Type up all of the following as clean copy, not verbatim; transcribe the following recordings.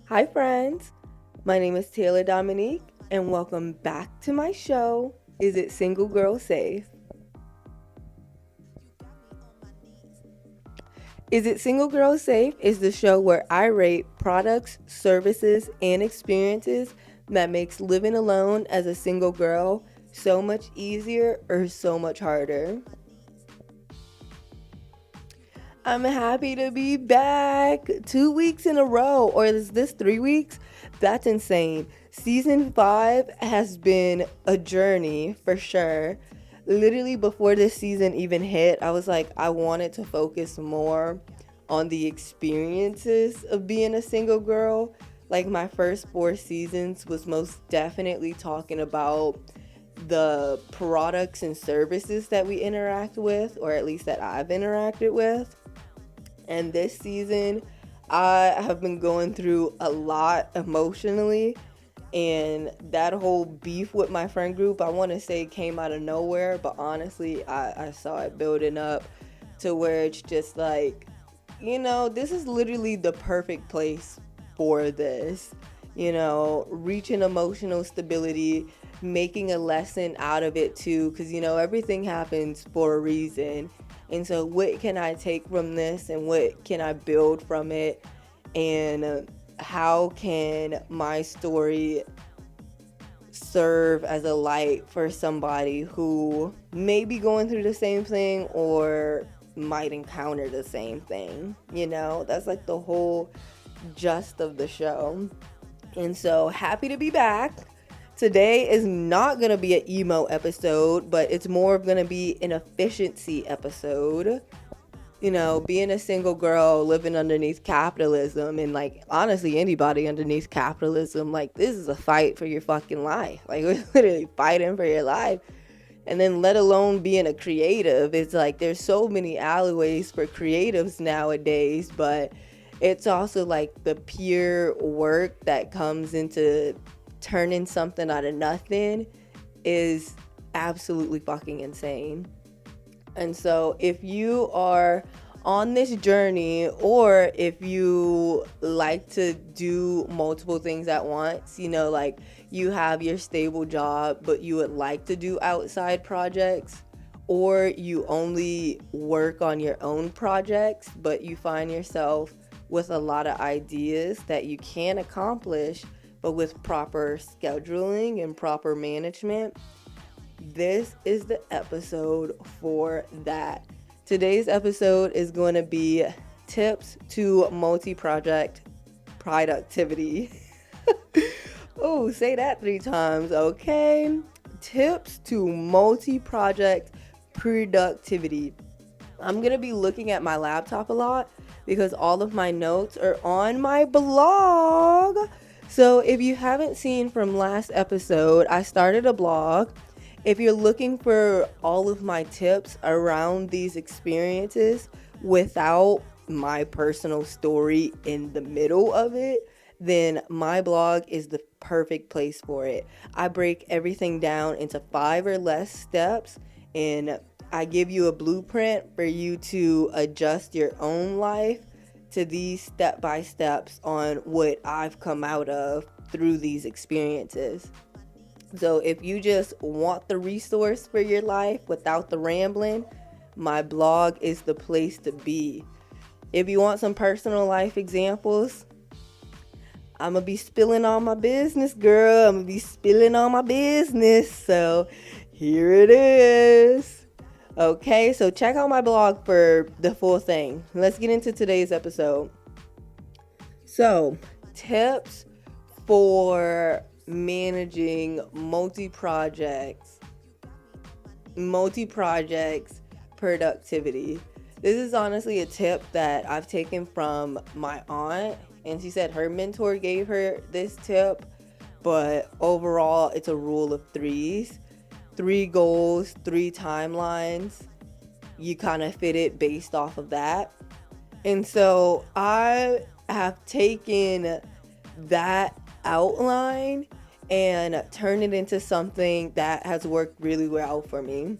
Hi, friends. My name is Taylor Dominique, and welcome back to my show. Is it Single Girl Safe? Is It Single Girl Safe is the show where I rate products, services, and experiences that makes living alone as a single girl so much easier or so much harder. I'm happy to be back. 2 weeks in a row, or is this 3 weeks? That's insane. Season 5 has been a journey for sure. Literally, before this season even hit, I was like, I wanted to focus more on the experiences of being a single girl. Like, my first 4 seasons was most definitely talking about the products and services that we interact with, or at least that I've interacted with. And this season, I have been going through a lot emotionally. And that whole beef with my friend group, I want to say came out of nowhere. But honestly, I saw it building up to where it's just like, this is literally the perfect place for this. Reaching emotional stability, making a lesson out of it too, because everything happens for a reason. And so, what can I take from this, and what can I build from it, and how can my story serve as a light for somebody who may be going through the same thing or might encounter the same thing? That's like the whole gist of the show. And so happy to be back. Today is not going to be an emo episode, but it's more of going to be an efficiency episode. Being a single girl living underneath capitalism, and like honestly anybody underneath capitalism, like this is a fight for your fucking life. Like we're literally fighting for your life. And then let alone being a creative, it's like there's so many alleyways for creatives nowadays, but it's also like the pure work that comes into turning something out of nothing is absolutely fucking insane. And so if you are on this journey, or if you like to do multiple things at once, like you have your stable job, but you would like to do outside projects, or you only work on your own projects, but you find yourself with a lot of ideas that you can accomplish, but with proper scheduling and proper management, this is the episode for that. Today's episode is going to be tips to multi-project productivity. Oh, say that 3 times, okay? Tips to multi-project productivity. I'm going to be looking at my laptop a lot because all of my notes are on my blog. So if you haven't seen from last episode, I started a blog. If you're looking for all of my tips around these experiences without my personal story in the middle of it, then my blog is the perfect place for it. I break everything down into 5 or less steps, and I give you a blueprint for you to adjust your own life to these step by steps on what I've come out of through these experiences. So if you just want the resource for your life without the rambling, my blog is the place to be. If you want some personal life examples, I'm going to be spilling all my business, girl. I'm going to be spilling all my business. So here it is. Okay, so check out my blog for the full thing. Let's get into today's episode. So, tips for managing multi-projects productivity. This is honestly a tip that I've taken from my aunt, and she said her mentor gave her this tip, but overall it's a rule of threes. 3 goals, 3 timelines. You kind of fit it based off of that. And so I have taken that outline and turned it into something that has worked really well for me.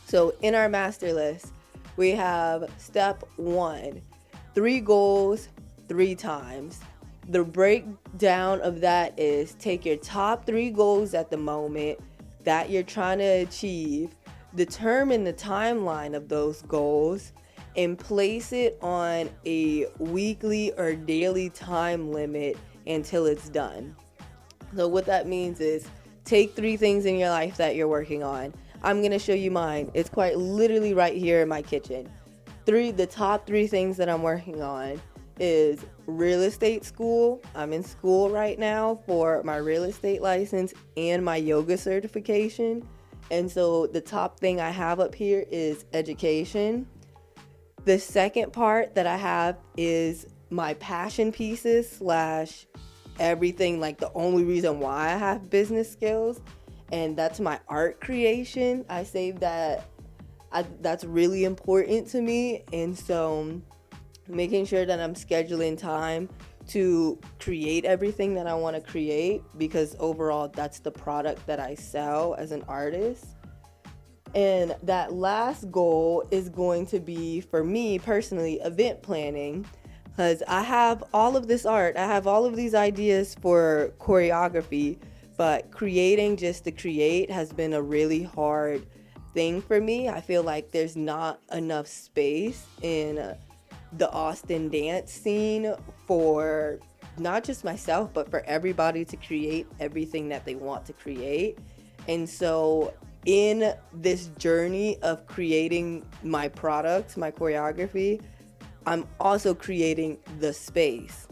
So in our master list, we have step 1, 3 goals, 3 times. The breakdown of that is take your top 3 goals at the moment that you're trying to achieve, determine the timeline of those goals, and place it on a weekly or daily time limit until it's done. So what that means is take 3 things in your life that you're working on. I'm going to show you mine. It's quite literally right here in my kitchen. The top 3 things that I'm working on is real estate school. I'm in school right now for my real estate license and my yoga certification. And so the top thing I have up here is education. The second part that I have is my passion pieces slash everything, like the only reason why I have business skills, and that's my art creation. I say that that's really important to me, and so making sure that I'm scheduling time to create everything that I want to create, because overall that's the product that I sell as an artist. And that last goal is going to be, for me personally, event planning, because I have all of this art, I have all of these ideas for choreography, but creating just to create has been a really hard thing for me. I feel like there's not enough space in the Austin dance scene for not just myself, but for everybody to create everything that they want to create. And so in this journey of creating my product, my choreography, I'm also creating the space,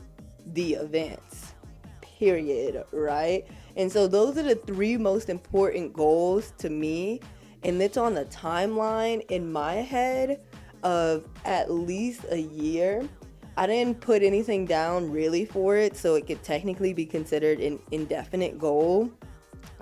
the events, period, right? And so those are the 3 most important goals to me. And it's on the timeline in my head of at least a year. I didn't put anything down really for it, so it could technically be considered an indefinite goal.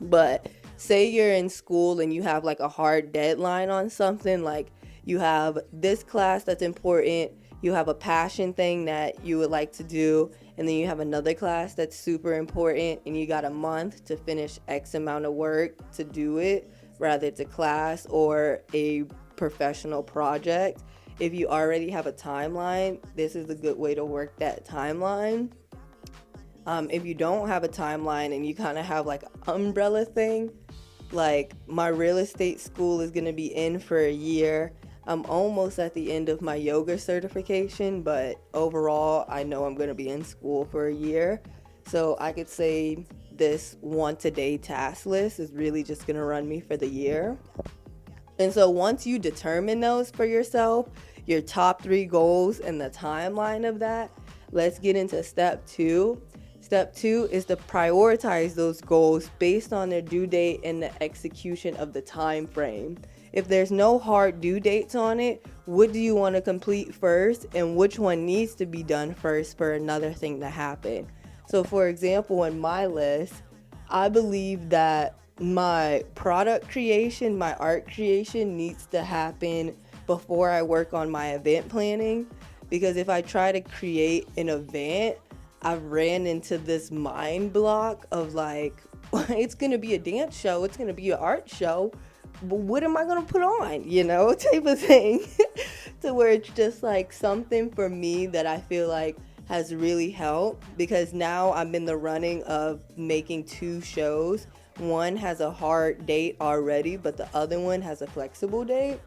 But say you're in school and you have like a hard deadline on something, like you have this class that's important, you have a passion thing that you would like to do, and then you have another class that's super important, and you got a month to finish X amount of work to do it, whether it's a class or a professional project. If you already have a timeline, this is a good way to work that timeline. If you don't have a timeline and you kind of have like an umbrella thing, like my real estate school is going to be in for a year. I'm almost at the end of my yoga certification, but overall, I know I'm going to be in school for a year. So I could say this once a day task list is really just going to run me for the year. And so once you determine those for yourself, your top 3 goals and the timeline of that, let's get into step 2. Step 2 is to prioritize those goals based on their due date and the execution of the time frame. If there's no hard due dates on it, what do you want to complete first, and which one needs to be done first for another thing to happen? So for example, in my list, I believe that my product creation, my art creation needs to happen before I work on my event planning, because if I try to create an event, I've ran into this mind block of like, it's going to be a dance show, it's going to be an art show, but what am I going to put on, type of thing. To where it's just like something for me that I feel like has really helped, because now I'm in the running of making 2 shows. One has a hard date already, but the other one has a flexible date,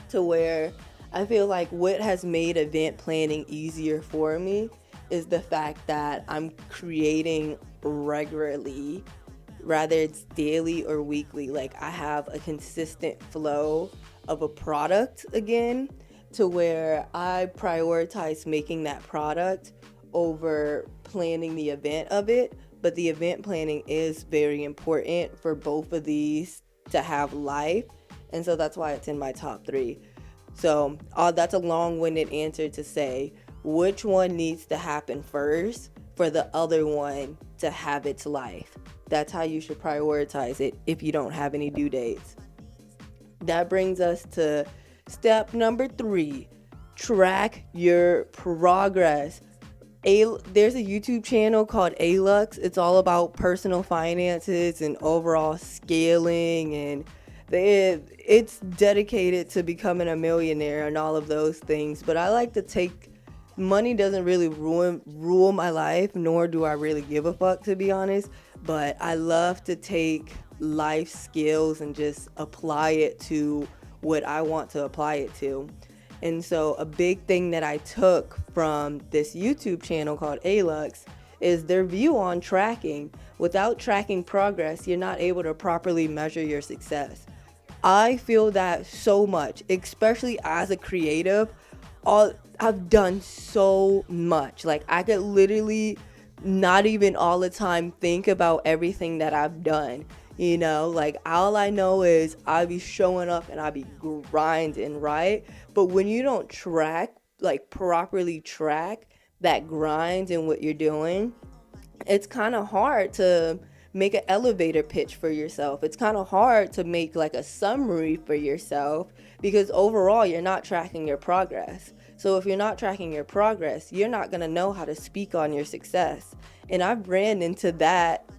to where I feel like what has made event planning easier for me is the fact that I'm creating regularly, rather it's daily or weekly. Like I have a consistent flow of a product again, to where I prioritize making that product over planning the event of it. But the event planning is very important for both of these to have life. And so that's why it's in my top 3. So that's a long-winded answer to say which one needs to happen first for the other one to have its life. That's how you should prioritize it if you don't have any due dates. That brings us to step number 3. Track your progress. There's a YouTube channel called Alux. It's all about personal finances and overall scaling, and it's dedicated to becoming a millionaire and all of those things. But I like to take money doesn't really rule my life, nor do I really give a fuck, to be honest. But I love to take life skills and just apply it to what I want to apply it to. And so a big thing that I took from this YouTube channel called Alux is their view on tracking. Without tracking progress, you're not able to properly measure your success. I feel that so much, especially as a creative. I've done so much. Like, I could literally not even all the time think about everything that I've done. Like, all I know is I be showing up and I be grinding, right? But when you don't properly track that grind and what you're doing, it's kind of hard to make an elevator pitch for yourself. It's kind of hard to make like a summary for yourself, because overall you're not tracking your progress. So if you're not tracking your progress, you're not going to know how to speak on your success. And I've ran into that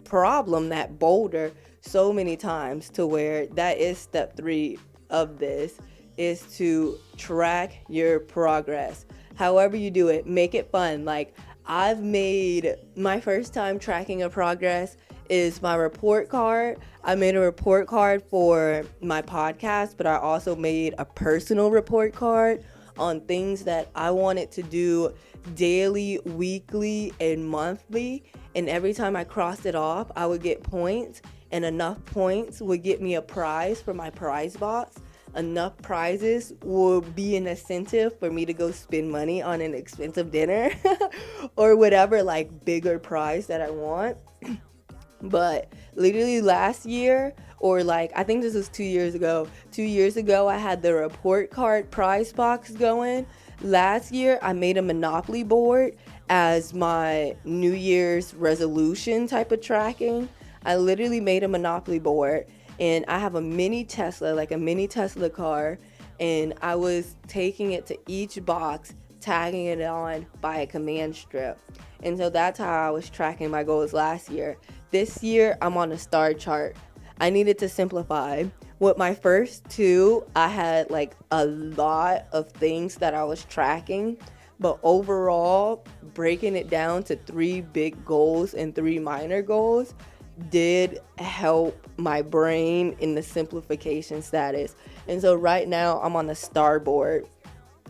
problem, that boulder, so many times, to where that is step 3 of this, is to track your progress. However you do it, make it fun. Like, I've made my first time tracking a progress is my report card. I made a report card for my podcast, but I also made a personal report card on things that I wanted to do daily, weekly, and monthly. And every time I crossed it off, I would get points, and enough points would get me a prize for my prize box. Enough prizes will be an incentive for me to go spend money on an expensive dinner or whatever, like, bigger prize that I want. But literally last year, or like, I think this was 2 years ago. 2 years ago, I had the report card prize box going. Last year, I made a Monopoly board as my New Year's resolution type of tracking. I literally made a Monopoly board, and I have a mini Tesla, like a mini Tesla car, and I was taking it to each box, tagging it on by a command strip. And so that's how I was tracking my goals last year. This year, I'm on a star chart. I needed to simplify. With my first 2, I had like a lot of things that I was tracking, but overall, breaking it down to 3 big goals and 3 minor goals did help my brain in the simplification status. And so right now, I'm on the star board.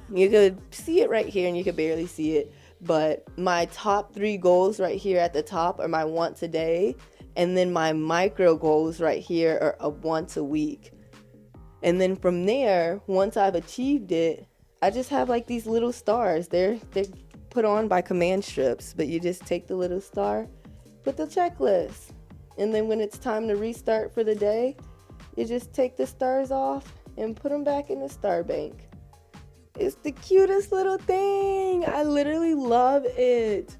You could see it right here, and you could barely see it. But my top 3 goals right here at the top are my once a day. And then my micro goals right here are a once a week. And then from there, once I've achieved it, I just have like these little stars. They're put on by command strips, but you just take the little star, put the checklist. And then when it's time to restart for the day, you just take the stars off and put them back in the star bank. It's the cutest little thing. I literally love it.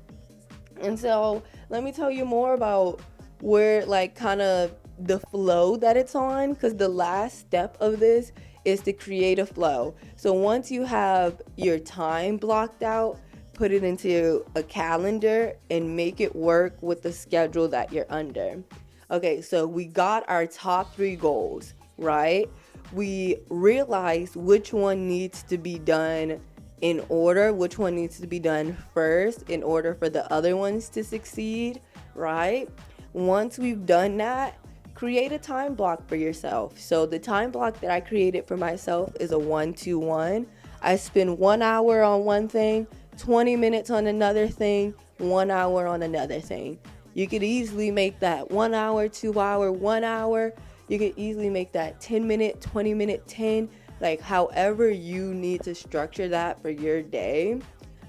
And so let me tell you more about where, like, kind of the flow that it's on, because the last step of this is to create a flow. So once you have your time blocked out, put it into a calendar and make it work with the schedule that you're under. Okay, so we got our top 3 goals, right? We realize which one needs to be done in order, which one needs to be done first in order for the other ones to succeed, right? Once we've done that, create a time block for yourself. So the time block that I created for myself is a 1-2-1. I spend 1 hour on one thing, 20 minutes on another thing, 1 hour on another thing. You could easily make that 1 hour, 2 hour, 1 hour. You could easily make that 10 minute, 20 minute, 10, like however you need to structure that for your day.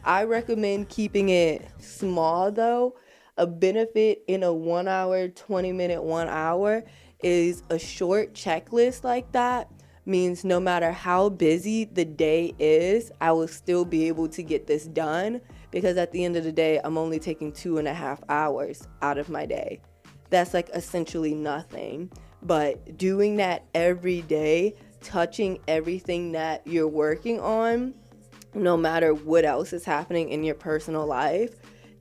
I recommend keeping it small though. A benefit in a 1 hour, 20 minute, 1 hour is a short checklist like that means no matter how busy the day is, I will still be able to get this done, because at the end of the day, I'm only taking 2.5 hours out of my day. That's like essentially nothing. But doing that every day, touching everything that you're working on, no matter what else is happening in your personal life,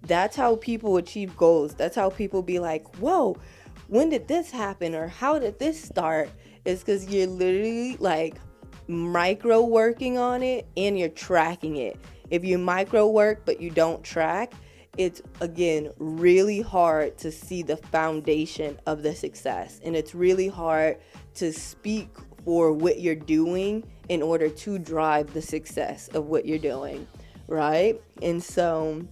that's how people achieve goals. That's how people be like, whoa, when did this happen? Or how did this start? It's because you're literally like micro working on it and you're tracking it. If you micro work but you don't track, it's again really hard to see the foundation of the success. And it's really hard to speak for what you're doing in order to drive the success of what you're doing, right? And so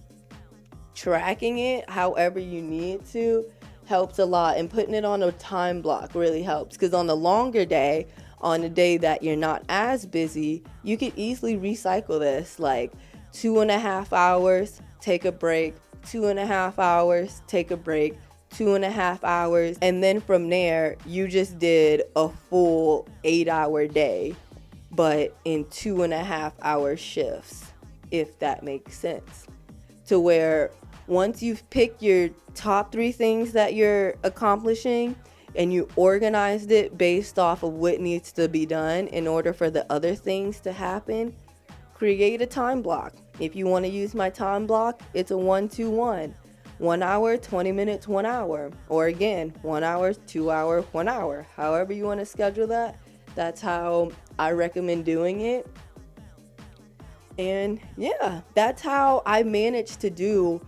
tracking it however you need to helps a lot, and putting it on a time block really helps, because on the longer day, on a day that you're not as busy, you could easily recycle this, like 2.5 hours, take a break, 2.5 hours, take a break, 2.5 hours, and then from there you just did a full 8-hour day, but in 2.5 hour shifts, if that makes sense. To where once you've picked your top 3 things that you're accomplishing and you organized it based off of what needs to be done in order for the other things to happen, create a time block. If you want to use my time block, it's a 1-2-1. 1 hour, 20 minutes, 1 hour. Or again, 1 hour, 2 hour, 1 hour. However you want to schedule that, that's how I recommend doing it. And yeah, that's how I managed to do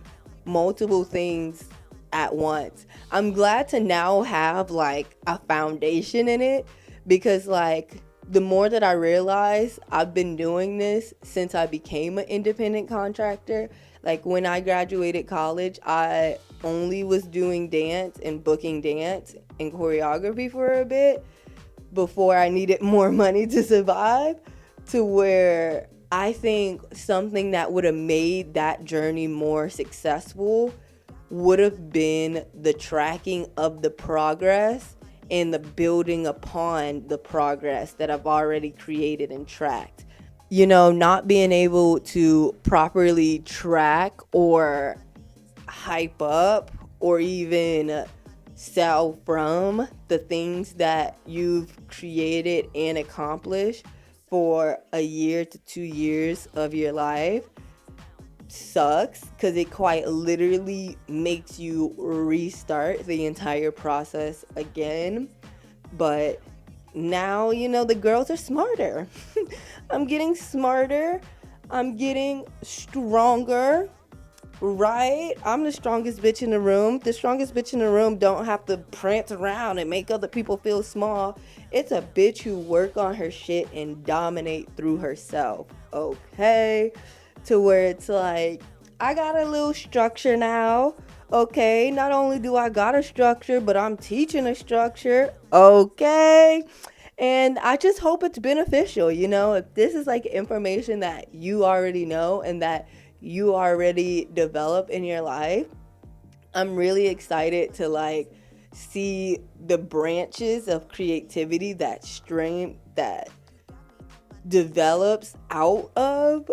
multiple things at once. I'm glad to now have like a foundation in it, because like the more that I realize I've been doing this since I became an independent contractor. Like when I graduated college, I only was doing dance and booking dance and choreography for a bit before I needed more money to survive, to where I think something that would have made that journey more successful would have been the tracking of the progress and the building upon the progress that I've already created and tracked. You know, not being able to properly track or hype up or even sell from the things that you've created and accomplished for a year to 2 years of your life sucks, because it quite literally makes you restart the entire process again. But now, you know, the girls are smarter. I'm getting smarter. I'm getting stronger, right? I'm the strongest bitch in the room. The strongest bitch in the room don't have to prance around and make other people feel small. It's a bitch who work on her shit and dominate through herself, okay? To where it's like, I got a little structure now, okay? Not only do I got a structure, but I'm teaching a structure, okay? And I just hope it's beneficial, you know? If this is like information that you already know and that you already develop in your life, I'm really excited to like see the branches of creativity that develops out of,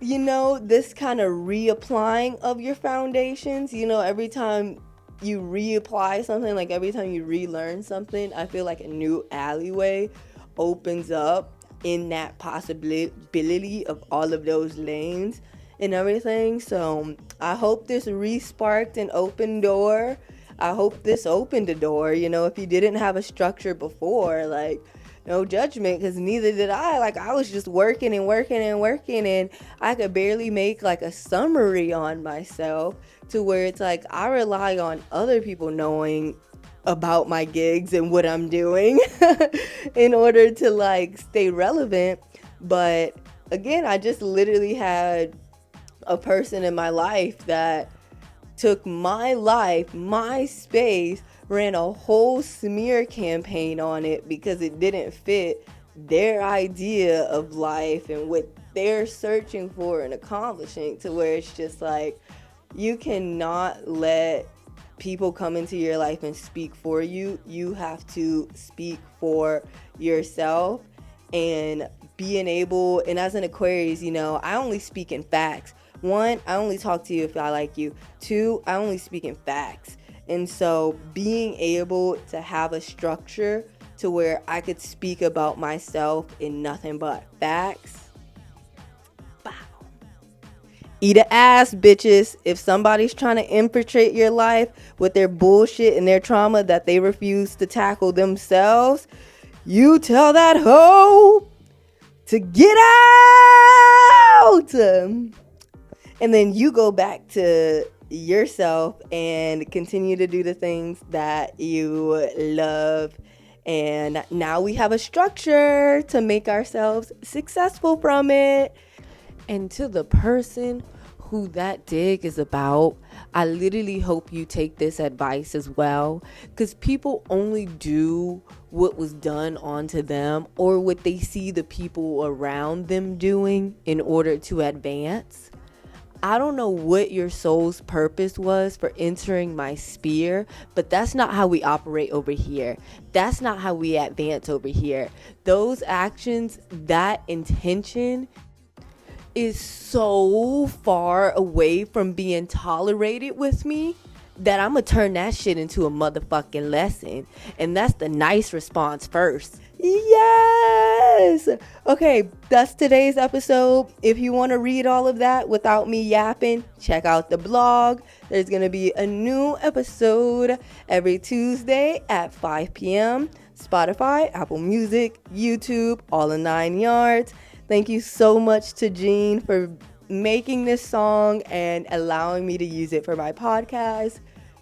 you know, this kind of reapplying of your foundations. You know, every time you reapply something, like every time you relearn something, I feel like a new alleyway opens up in that possibility of all of those lanes and everything. So I hope this re-sparked an open door. I hope this opened a door. You know, if you didn't have a structure before, like, no judgment, because neither did I. Like, I was just working and working and working, and I could barely make like a summary on myself, to where it's like I rely on other people knowing about my gigs and what I'm doing in order to like stay relevant. But again, I just literally had a person in my life that took my life, my space, ran a whole smear campaign on it because it didn't fit their idea of life and what they're searching for and accomplishing, to where it's just like, you cannot let people come into your life and speak for you. You have to speak for yourself. And being able, and as an Aquarius, you know, I only speak in facts. 1, I only talk to you if I like you. 2, I only speak in facts. And so being able to have a structure to where I could speak about myself in nothing but facts. Bow. Eat a ass, bitches. If somebody's trying to infiltrate your life with their bullshit and their trauma that they refuse to tackle themselves, you tell that hoe to get out. And then you go back to yourself and continue to do the things that you love. And now we have a structure to make ourselves successful from it. And to the person who that dig is about, I literally hope you take this advice as well, because people only do what was done onto them or what they see the people around them doing in order to advance. I don't know what your soul's purpose was for entering my sphere, but that's not how we operate over here. That's not how we advance over here. Those actions, that intention is so far away from being tolerated with me that I'm gonna turn that shit into a motherfucking lesson. And that's the nice response first. Yes! Okay, that's today's episode. If you want to read all of that without me yapping, check out the blog. There's gonna be a new episode every Tuesday at 5 p.m. Spotify, Apple Music, YouTube, all in 9 yards. Thank you so much to Jean for making this song and allowing me to use it for my podcast.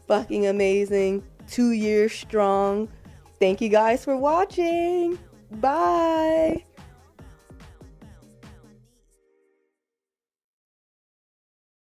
Fucking amazing. 2 years strong. Thank you guys for watching. Bye.